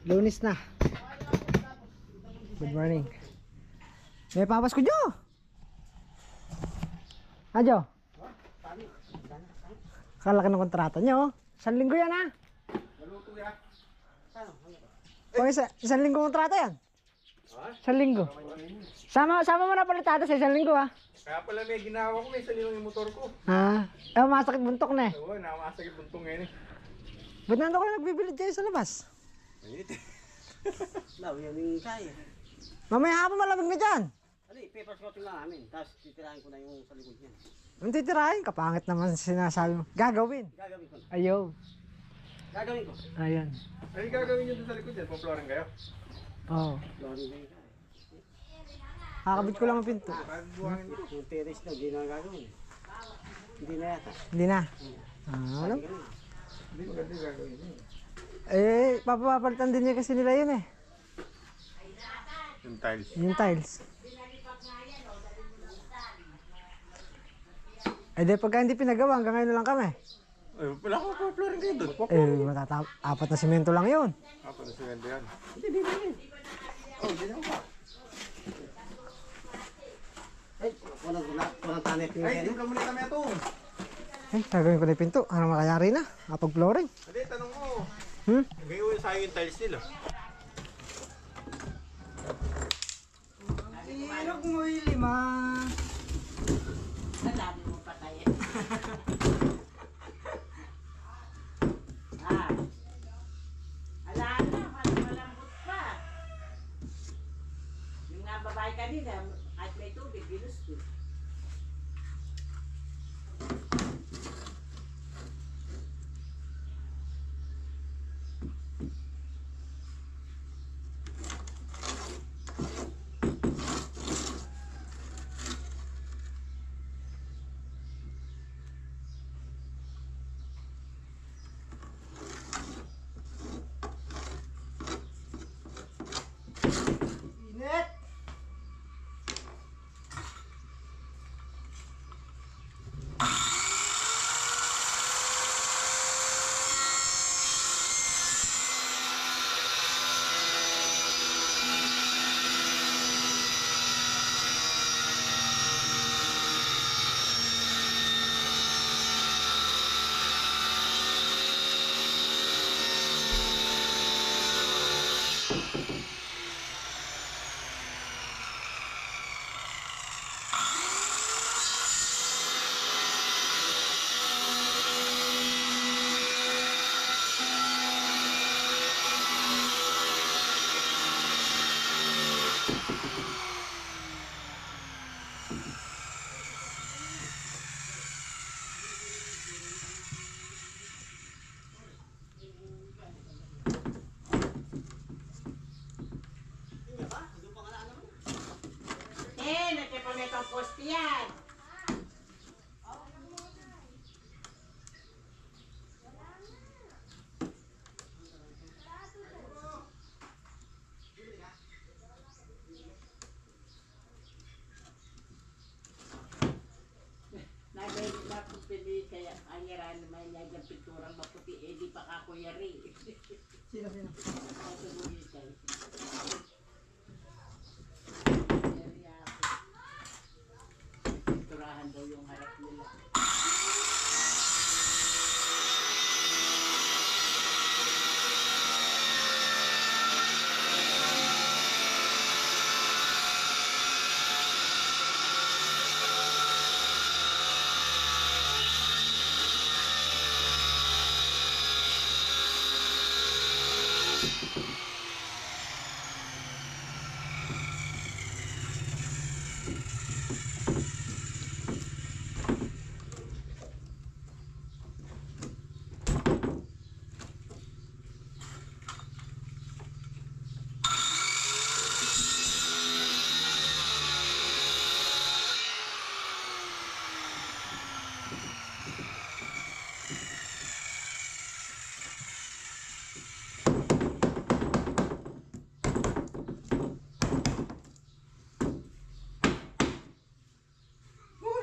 Lunis na. Good morning. May papas ko, Jo. Ha, Jo? Kalaki ng kontrata nyo. 1 linggo yan, ha? Naluto yan. O, isang linggo kontrata yan. 1 linggo. Sama mo na palitada sa 1 linggo, ha? Kaya pala may ginawa ko, may salilong yung motor ko. Ha? Masakit buntok na eh. Oo, nakamasakit buntong ngayon eh. Ba't nandun ko na nagbibilid kayo sa labas? Mainit eh. Law, yan yung kaya. Mamaya hapon malamig na dyan. Ano eh, paper coating lang namin. Tapos titirahin ko na yung sa likod niya. Ang titirahin, kapangit naman sinasabi mo. Gagawin. Gagawin ko na. Ayaw. Gagawin ko. Ayan. Ano yung gagawin nyo doon sa likod yan? Pang-flooring kayo? Oo. Flooring na yung kaya. Kakabit ko lang ang pinto. Bakit buhangin nyo? Yung terrace na, hindi na gagawin. Hindi na yata. Hindi na. Alam? Ganun. Hindi maganda yung gagawin nyo. Papapalitan din niya kasi nila yun eh. Yung tiles. Yung tiles. Di pagka hindi pinagawa, hanggang ngayon na lang kami. Ay, wala ko pa-flooring kayo doon. Apat na simento lang yun. Apa na siya yan? Hindi na yun. Oh, hindi na pa. Ay, walang tanip yung Ay, kaya. hindi ka muna kami ito. Gagawin ko na yung pinto. Ano makayari na? Kapag-flooring. Hindi, tanong mo. Gawin sa'yo yung tiles nila. Ilog mo yung 5. Dami mo patayin. Ala na, malambot pa. Yung nga babae kanina, at may tubig, ginusto. Init! Nagkipamit ang post yan. Napupili kaya anyaran naman niya yung pinturang maputi di pa kakuyari. Sino? Ang subuhin kayo. Pinturahan daw yung harap nila.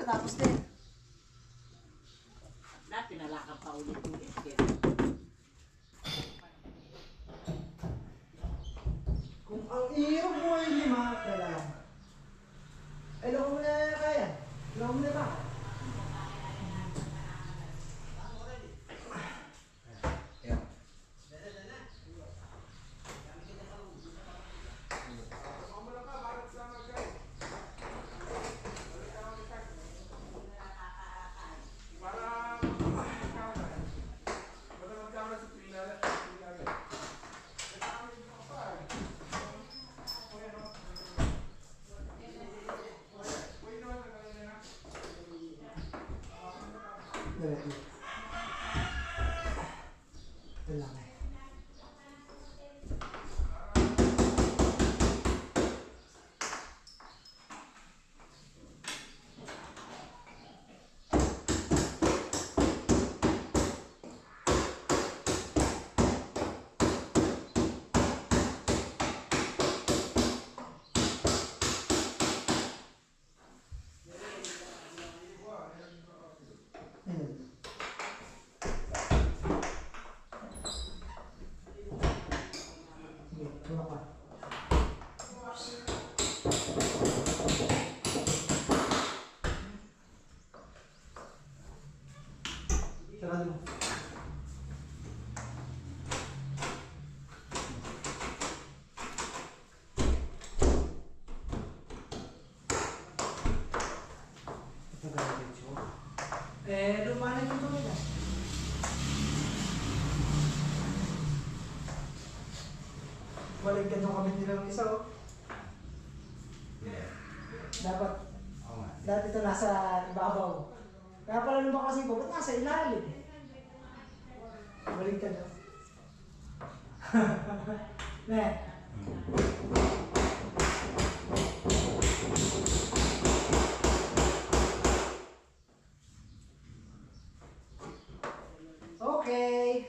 Natapos din. Dati nalakap pa ulit-ulit. Ang iyo mo ay lima. Kaya. Ilong mo na kaya. Ilong mo na ba? Sarado mo. Lumanan yung tulog ah. Baligyan nung kami nila ng isa oh. Dapat, dati ito nasa ibabaw. Kaya pala lumakasin ko, ba't nasa ilalim? Baligyan nyo. Ne. Okay.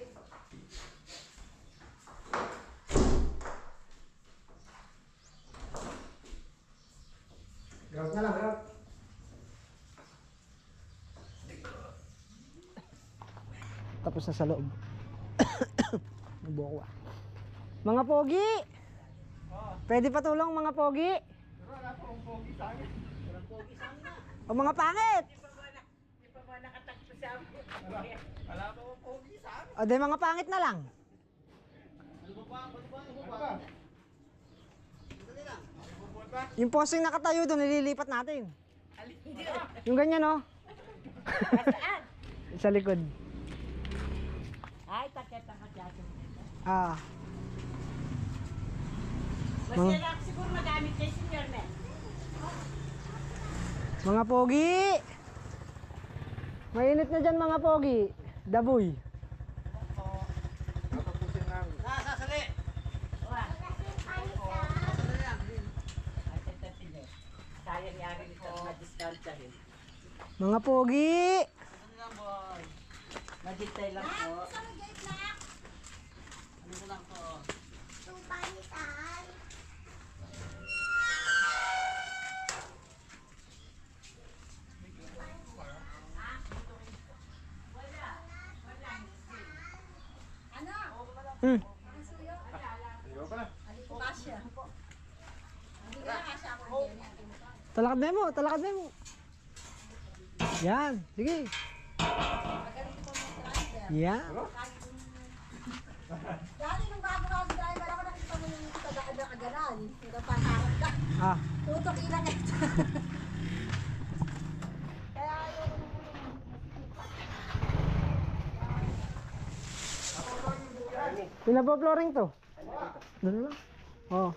Grout na lang, grout. Tapos na sa loob. Nabuko ah. Mga pogi! Pwede pa tulong mga pogi? Wala pa akong pogi sa akin. O mga pangit! Di pa ba nakatagpo sa amin? Wala pa akong pogi sa akin. O di mga pangit na lang. Yung posing nakatayo doon, nililipat natin. Yung ganyan oh. Saan? Sa likod. Ay, taketa ka dyan. Ah. Basta lang siguro magamit kay Senior Mel. Mga pogi! Mainit na dyan mga pogi. Daboy. Tatapusin namin. Sasali! Sayang yari nito ma-discount dahil. Mga pogi! Ano lang boy? Ma-detail lang po. Ano ko lang to? Hmm. Ayaw pa na. Talakad mo. Yan, sige. Yan. Dati nung bago-bago dahil wala ko nakita mo yung tagaan na kaganan. Yung paharap ka. Ah, Tutok ilang ito. Kaya yung pinapa-flooring to. Doon lang. Oh.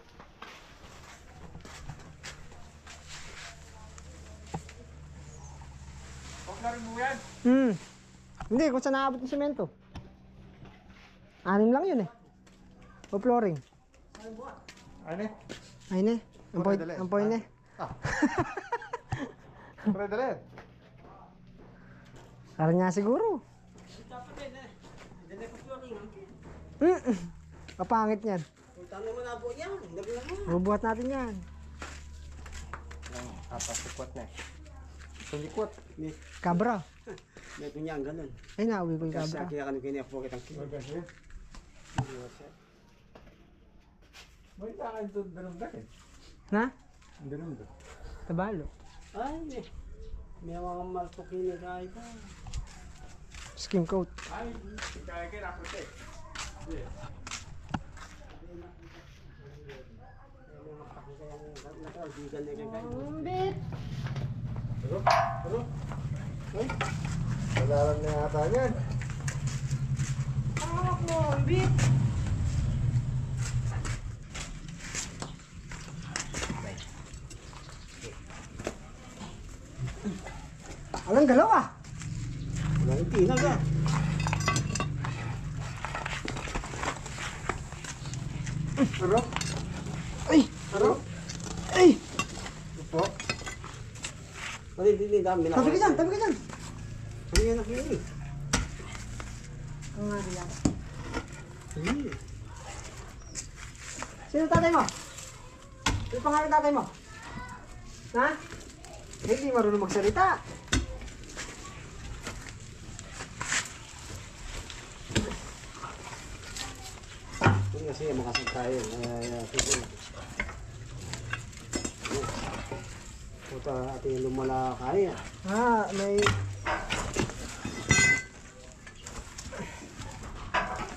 Huwag na rin mo yan. Hmm. Hindi, kung saan naabot yung semento. 6 lang yun eh. O flooring. Ano eh? Ay ne. Ang point ne. Pre, dalit. Parang nga siguro. Dapat eh. Hindi ko flooring. Kapangit yan. Punta naman na po yan. Labi na mo. Bubuhat natin yan. Kapasikwat na eh. Sulikwat. Kabra. May kunyang ganun. Ay, nauwi ko yung Kasi kabra. kaya kami kanya po kitang kilo. May lakad doon dahil. Na? Doon. Tabalo. Ay, may mga malpukin na kahit pa. Skin coat. Ay, kaya kinapute. Wala lang na yata yan. Alang galaw ah. Walang tinag ah. Pero, Ay! pero, Ay! po. Hindi dami na. Tabi ka dyan! Tabi ka dyan! Ano yan nakili? Ang nga yan. Hindi. Sino tatay mo? Sino pangalan tatay mo? Ha? Hindi marunong magsalita. Hindi kasi makasag tayo. Sige. Puta ating lumala kaya. May...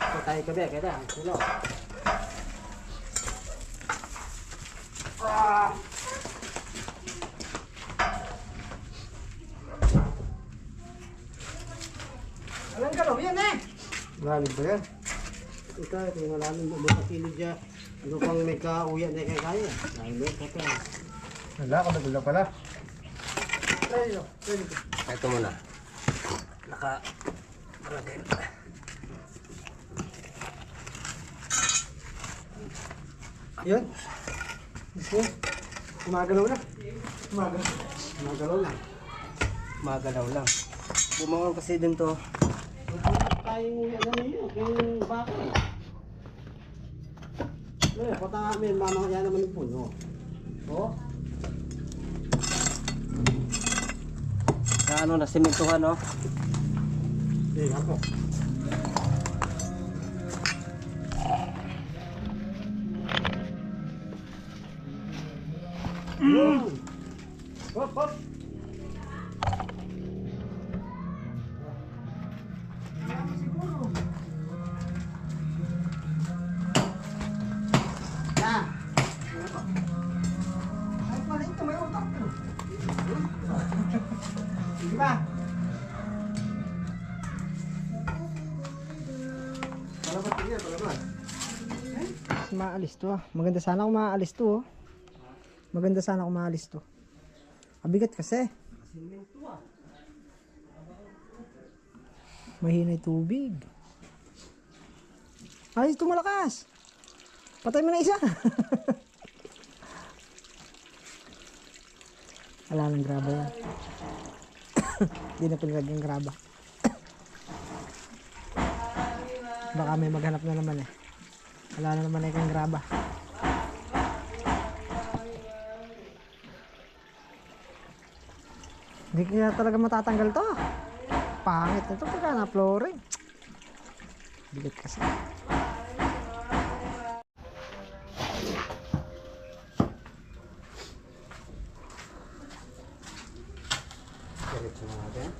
Patay ka ba? Kaya sino? Alang galaw yan eh! Lalim ba yan? Ito, tingnan namin lumapakilid dyan. Ano pang may kauya na kaya? Dahil may kata. Wala, kung pala. Try nyo. Try nyo. Ito muna. Naka... Yun. Sige. Gumagalaw na. Magalaw lang. Magalaw lang. Bumangon kasi din to. Tayong ano niyo, yung baka. Eh, pata namin, mamang yan naman yung puno. Oh. Sa ano, na simentuhan, no? Eh, ako. Hop, hop. Ay, pala ito. May utak to. Sige ba? Palabat din yan, palabat. Maalis to ah. Maganda sana kung maalis to oh. Maganda sana kung maalis to. Mabigat kasi. Mahina yung tubig. Ay, ito malakas. Patay mo na isa. Wala nang graba yan. Hindi na pinagag yung graba. Baka may maghanap na naman eh. Wala na naman yung graba. Hindi kaya talaga matatanggal to. Pangit na to pagka na-flooring. Bigat kasi. Diretso na natin.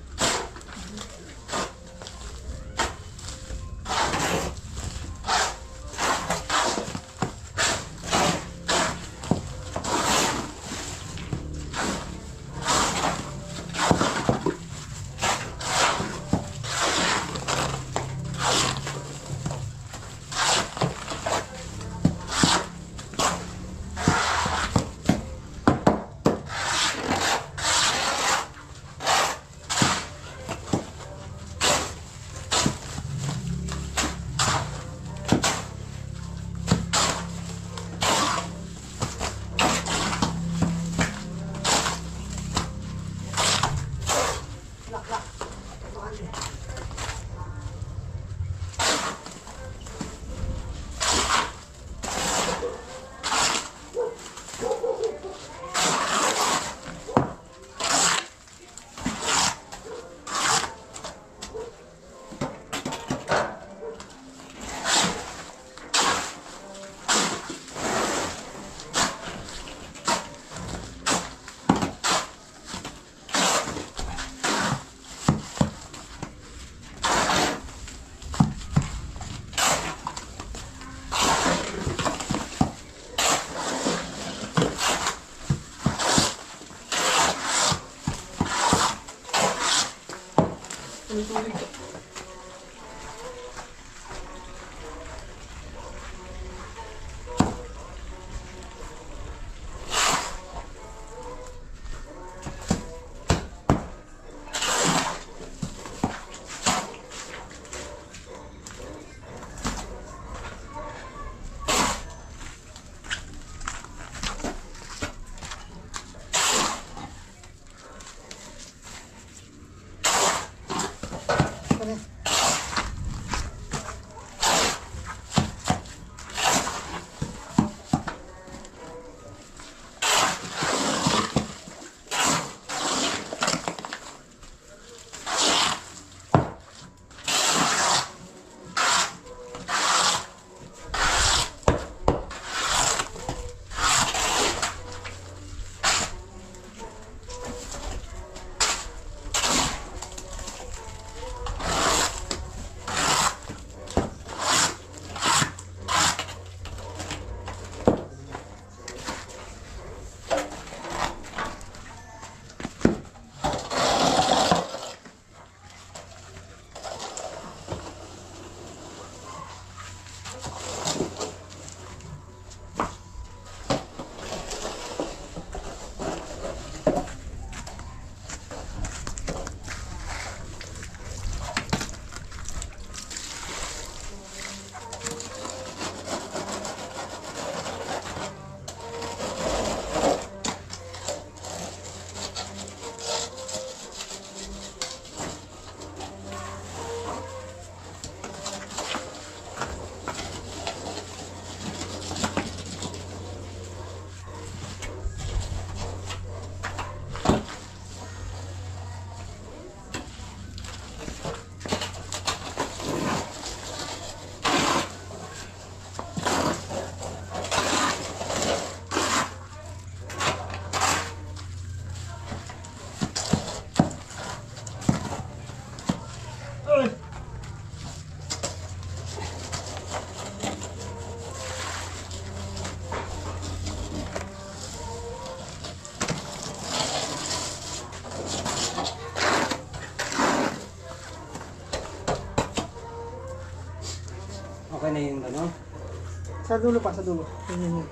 Sa dulo pa, sa dulo. Yun.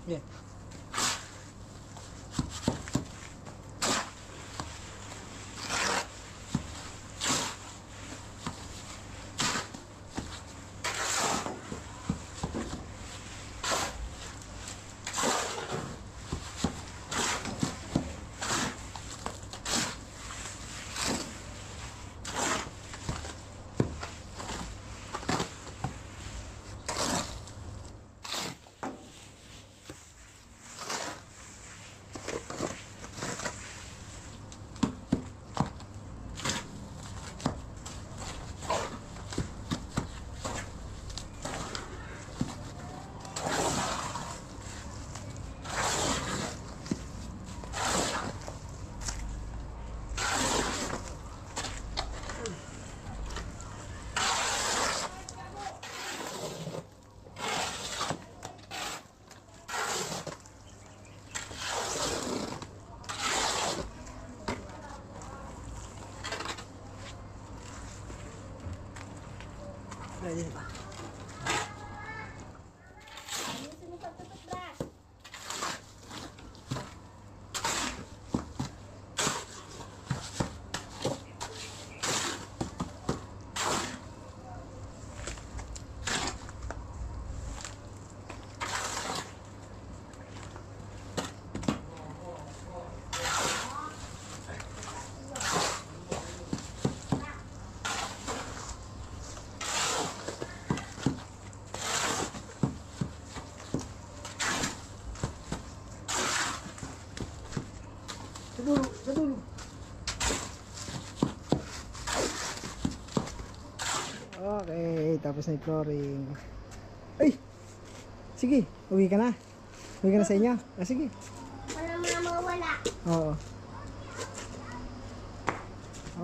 Yeah. Ready na ba? Ayusin mo pagtutuplas. Sa dulo, sa dulo. Okay, tapos na yung flooring. Ay! Sige, uwi ka na. Uwi ka na sa inyo. Ah, sige. Wala mo na mawala. Oo.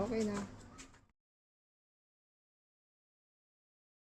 Okay na.